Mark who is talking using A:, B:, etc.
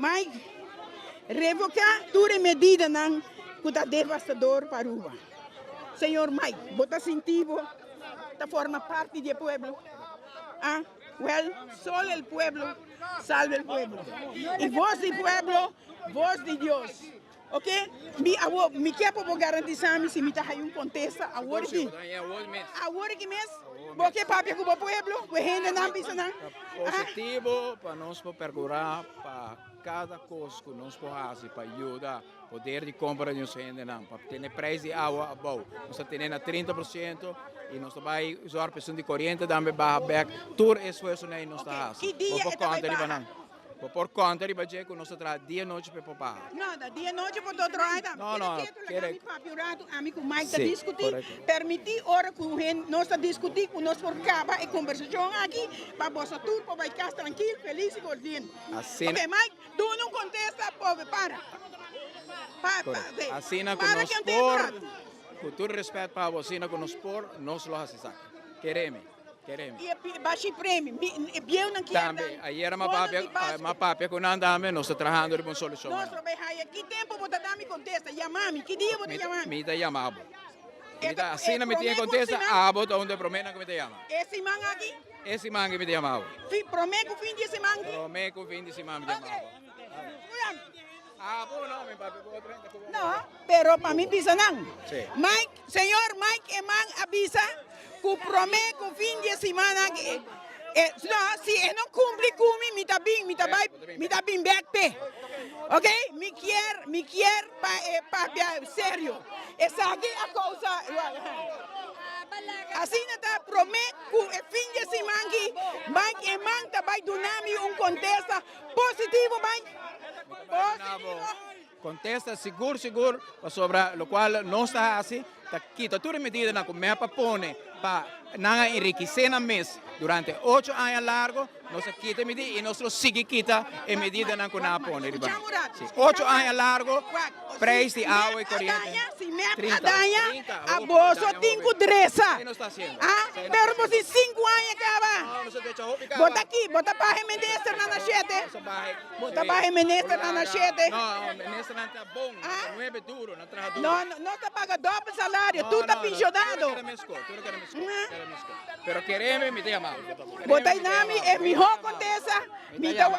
A: Mike, revocar toda medida não que está devastador para Cuba. Senhor Mike, bota sentido, forma parte do pueblo. Solo el pueblo salva el pueblo. Y voz del pueblo, voz de Dios. Ok? Mi quero por garantizar se me está aí contesta agora que mês porque papi com o pueblo, o gente não pisa não.
B: Positivo para nós procurar para cada coisa que nós podemos para ajudar poder de compra de nossa gente não, para ter preço de água bom. Nós temos 30% e nós vai usar pessoas de corrente também para back todo esforço nem nós está.
A: Que dia é que
B: por conta de budget que nós traz dia e noite para pagar.
A: Não, dia e noite para todo mundo.
B: Não,
A: amigo Mike está discutir, permitir hora que nós está discutir com nós por cabo e conversação aqui para você tudo para ficar tranquilo, feliz e contente.
B: Assim,
A: ok, Mike, tu não contesta, pobre, para.
B: Assim que nós por, com todo respeito para você, que nós por, nós lo hacemos. Queremos.
A: E baixo prêmio, bem não quer.
B: Também, aí era uma papel que não andava, nós estamos trabalhando de uma solução.
A: Nós trabalhamos, que tempo você dá me contesta, chamar-me, que dia você chamar?
B: Me dá chamado. Assim não me tinha contesta, bota onde promete que me te chama.
A: Esse man aqui?
B: Esse man que me te chamava.
A: Prometo o fim de semana?
B: Prometo o fim de semana me chamava. Não, meu papi,
A: não, pero para mim pisa não.
B: Sí.
A: Senhor Mike Eman avisa que promete o fim de semana que não, se não cumpre com me tá bem back. Ok? Me quer para sério. Essa aqui é a coisa. Assim está promete que o fim de semana que Mike Eman vai dar contesta positivo, Mike.
B: Contesta seguro sobre o qual não está assim, está quita toda medida na comida para pôr para não enriquecer na mesa durante 8 anos largo, nós quita medida e nós seguimos quita a medida na comida pôr. 8 anos largo, preço de água e corrente.
A: Se mete a danha, a bolsa tem que dressa. Pero você 5 anos acaba. Bota aqui, bota para a ministra na nachete. Bota para a ministra na nachete.
B: Não, ministra não está bom, não é duro, não trabalha duro.
A: Não está pagando dobro salário, tu está pensionado.
B: Pero queremos me chamar.
A: Bota aí nome, é melhor contesta. Me dá o